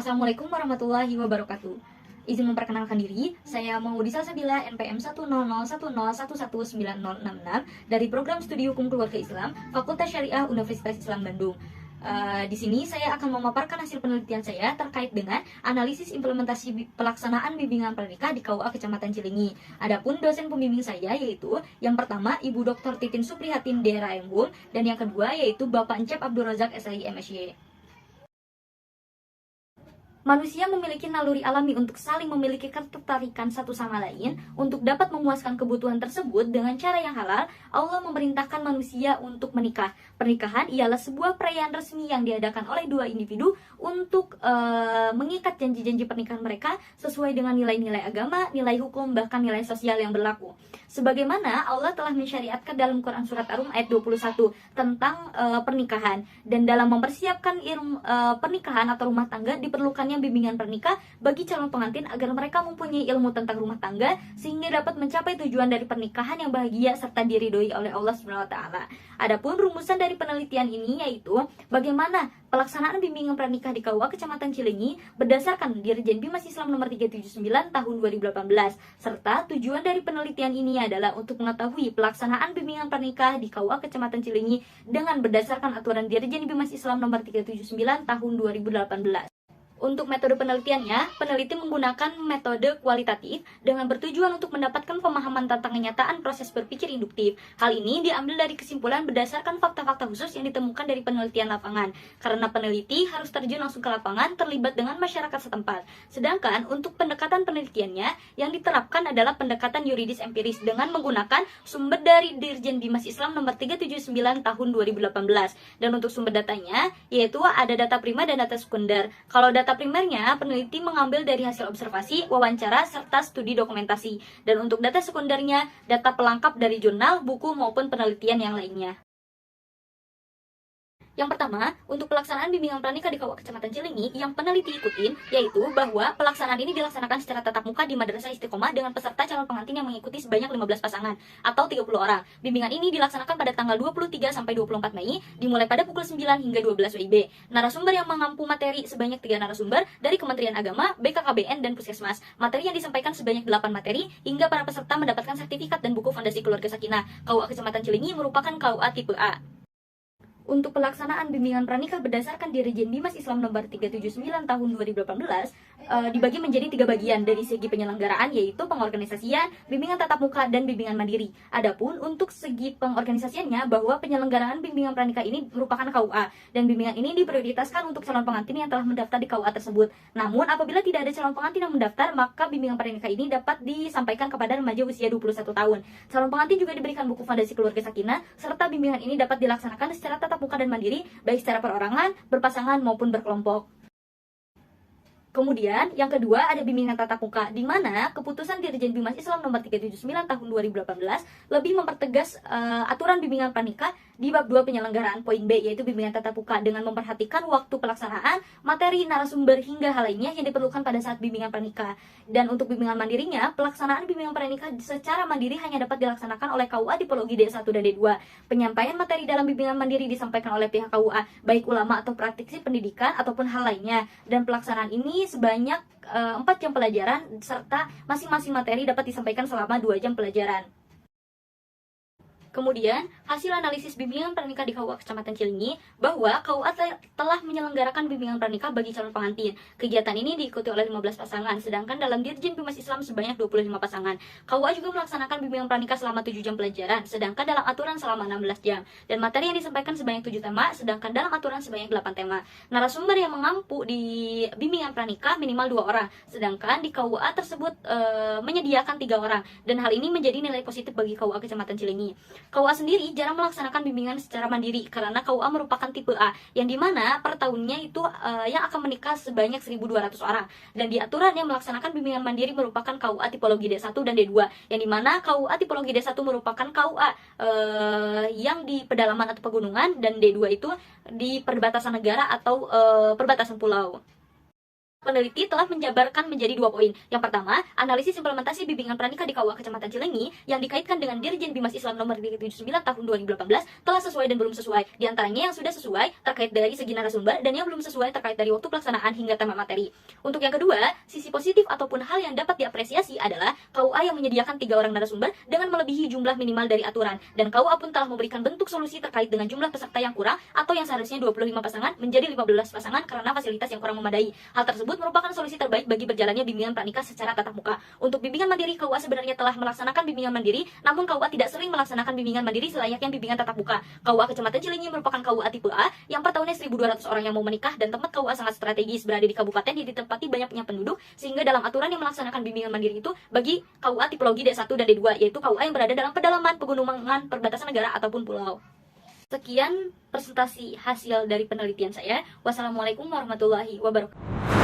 Assalamualaikum warahmatullahi wabarakatuh. Izin memperkenalkan diri, saya Maudie Salsabila NPM 10010111966 dari Program Studi Hukum Keluarga Islam, Fakultas Syariah Universitas Islam Bandung. Di sini saya akan memaparkan hasil penelitian saya terkait dengan analisis implementasi pelaksanaan bimbingan pranikah di KUA Kecamatan Cilenyi. Adapun dosen pembimbing saya yaitu yang pertama Ibu Dr. Titin Suprihatin DRM, dan yang kedua yaitu Bapak Encep Abdul Razak SI MSy. Manusia memiliki naluri alami untuk saling memiliki ketertarikan satu sama lain. Untuk dapat memuaskan kebutuhan tersebut dengan cara yang halal, Allah memerintahkan manusia untuk menikah. Pernikahan ialah sebuah perayaan resmi yang diadakan oleh dua individu untuk mengikat janji-janji pernikahan mereka sesuai dengan nilai-nilai agama, nilai hukum, bahkan nilai sosial yang berlaku. Sebagaimana Allah telah mensyariatkan dalam Quran Surat Ar-Rum ayat 21 tentang pernikahan. Dan dalam mempersiapkan pernikahan atau rumah tangga diperlukannya bimbingan pernikah bagi calon pengantin agar mereka mempunyai ilmu tentang rumah tangga sehingga dapat mencapai tujuan dari pernikahan yang bahagia serta diridhoi oleh Allah Subhanahu wa taala. Adapun rumusan dari penelitian ini yaitu bagaimana pelaksanaan bimbingan pranikah di KUA Kecamatan Cilenyi berdasarkan Dirjen Bimas Islam nomor 379 tahun 2018, serta tujuan dari penelitian ini adalah untuk mengetahui pelaksanaan bimbingan pranikah di KUA Kecamatan Cilenyi dengan berdasarkan aturan Dirjen Bimas Islam nomor 379 tahun 2018. Untuk metode penelitiannya, peneliti menggunakan metode kualitatif dengan bertujuan untuk mendapatkan pemahaman tentang kenyataan proses berpikir induktif. Hal ini diambil dari kesimpulan berdasarkan fakta-fakta khusus yang ditemukan dari penelitian lapangan. Karena peneliti harus terjun langsung ke lapangan terlibat dengan masyarakat setempat. Sedangkan untuk pendekatan penelitiannya yang diterapkan adalah pendekatan yuridis empiris dengan menggunakan sumber dari Dirjen Bimas Islam nomor 379 tahun 2018. Dan untuk sumber datanya yaitu ada data primer dan data sekunder. Kalau data primernya, peneliti mengambil dari hasil observasi, wawancara, serta studi dokumentasi. Dan untuk data sekundernya, data pelengkap dari jurnal, buku, maupun penelitian yang lainnya. Yang pertama, untuk pelaksanaan bimbingan pranikah di KUA Kecamatan Cilenyi yang peneliti ikutin, yaitu bahwa pelaksanaan ini dilaksanakan secara tatap muka di Madrasah Istiqomah dengan peserta calon pengantin yang mengikuti sebanyak 15 pasangan atau 30 orang. Bimbingan ini dilaksanakan pada tanggal 23 sampai 24 Mei, dimulai pada pukul 9 hingga 12 WIB. Narasumber yang mengampu materi sebanyak 3 narasumber dari Kementerian Agama, BKKBN, dan Puskesmas. Materi yang disampaikan sebanyak 8 materi hingga para peserta mendapatkan sertifikat dan buku Fondasi Keluarga Sakinah. KUA Kecamatan Cilenyi merupakan KUA tipe A. Untuk pelaksanaan bimbingan pranikah berdasarkan Dirjen Bimas Islam nomor 379 tahun 2018 dibagi menjadi 3 bagian dari segi penyelenggaraan, yaitu pengorganisasian, bimbingan tatap muka, dan bimbingan mandiri. Adapun untuk segi pengorganisasiannya, bahwa penyelenggaraan bimbingan pranikah ini merupakan KUA, dan bimbingan ini diprioritaskan untuk calon pengantin yang telah mendaftar di KUA tersebut. Namun apabila tidak ada calon pengantin yang mendaftar, maka bimbingan pranikah ini dapat disampaikan kepada remaja usia 21 tahun. Calon pengantin juga diberikan buku Fondasi Keluarga Sakinah, serta bimbingan ini dapat dilaksanakan secara tatap muka dan mandiri, baik secara perorangan, berpasangan, maupun berkelompok. Kemudian, yang kedua ada bimbingan tatap muka, di mana keputusan Dirjen Bimas Islam nomor 379 tahun 2018 lebih mempertegas aturan bimbingan pranikah di bab 2 penyelenggaraan poin B, yaitu bimbingan tatap muka dengan memperhatikan waktu pelaksanaan, materi, narasumber, hingga hal lainnya yang diperlukan pada saat bimbingan pranikah. Dan untuk bimbingan mandirinya, pelaksanaan bimbingan pranikah secara mandiri hanya dapat dilaksanakan oleh KUA tipologi D1 dan D2. Penyampaian materi dalam bimbingan mandiri disampaikan oleh pihak KUA, baik ulama atau praktisi pendidikan ataupun hal lainnya. Dan pelaksanaan ini sebanyak 4 jam pelajaran, serta masing-masing materi dapat disampaikan selama 2 jam pelajaran. Kemudian, hasil analisis bimbingan pranikah di KUA Kecamatan Cilenyi bahwa KUA telah menyelenggarakan bimbingan pranikah bagi calon pengantin. Kegiatan ini diikuti oleh 15 pasangan, sedangkan dalam Dirjen Bimas Islam sebanyak 25 pasangan. KUA juga melaksanakan bimbingan pranikah selama 7 jam pelajaran, sedangkan dalam aturan selama 16 jam. Dan materi yang disampaikan sebanyak 7 tema, sedangkan dalam aturan sebanyak 8 tema. Narasumber yang mengampu di bimbingan pranikah minimal 2 orang, sedangkan di KUA tersebut menyediakan 3 orang. Dan hal ini menjadi nilai positif bagi KUA Kecamatan Cilenyi. KUA sendiri jarang melaksanakan bimbingan secara mandiri karena KUA merupakan tipe A, yang dimana per tahunnya itu yang akan menikah sebanyak 1.200 orang. Dan di aturan yang melaksanakan bimbingan mandiri merupakan KUA tipologi D1 dan D2, yang dimana KUA tipologi D1 merupakan KUA yang di pedalaman atau pegunungan, dan D2 itu di perbatasan negara atau perbatasan pulau. Peneliti telah menjabarkan menjadi 2 poin. Yang pertama, analisis implementasi bimbingan pranikah di KUA Kecamatan Cileunyi yang dikaitkan dengan Dirjen Bimas Islam nomor 79 tahun 2018 telah sesuai dan belum sesuai. Di antaranya yang sudah sesuai terkait dari segi narasumber dan yang belum sesuai terkait dari waktu pelaksanaan hingga tema materi. Untuk yang kedua, sisi positif ataupun hal yang dapat diapresiasi adalah KUA yang menyediakan 3 orang narasumber dengan melebihi jumlah minimal dari aturan, dan KUA pun telah memberikan bentuk solusi terkait dengan jumlah peserta yang kurang atau yang seharusnya 25 pasangan menjadi 15 pasangan karena fasilitas yang kurang memadai. Hal tersebut merupakan solusi terbaik bagi berjalannya bimbingan pranikah secara tatap muka. Untuk bimbingan mandiri, KUA sebenarnya telah melaksanakan bimbingan mandiri, namun KUA tidak sering melaksanakan bimbingan mandiri selayaknya bimbingan tatap muka. KUA Kecamatan Cileunyi merupakan KUA tipe A yang per tahunnya 1.200 orang yang mau menikah, dan tempat KUA sangat strategis berada di kabupaten yang ditempati banyaknya penduduk, sehingga dalam aturan yang melaksanakan bimbingan mandiri itu bagi KUA tipologi D1 dan D2, yaitu KUA yang berada dalam pedalaman, pegunungan, perbatasan negara ataupun pulau. Sekian presentasi hasil dari penelitian saya. Wassalamualaikum warahmatullahi wabarakatuh.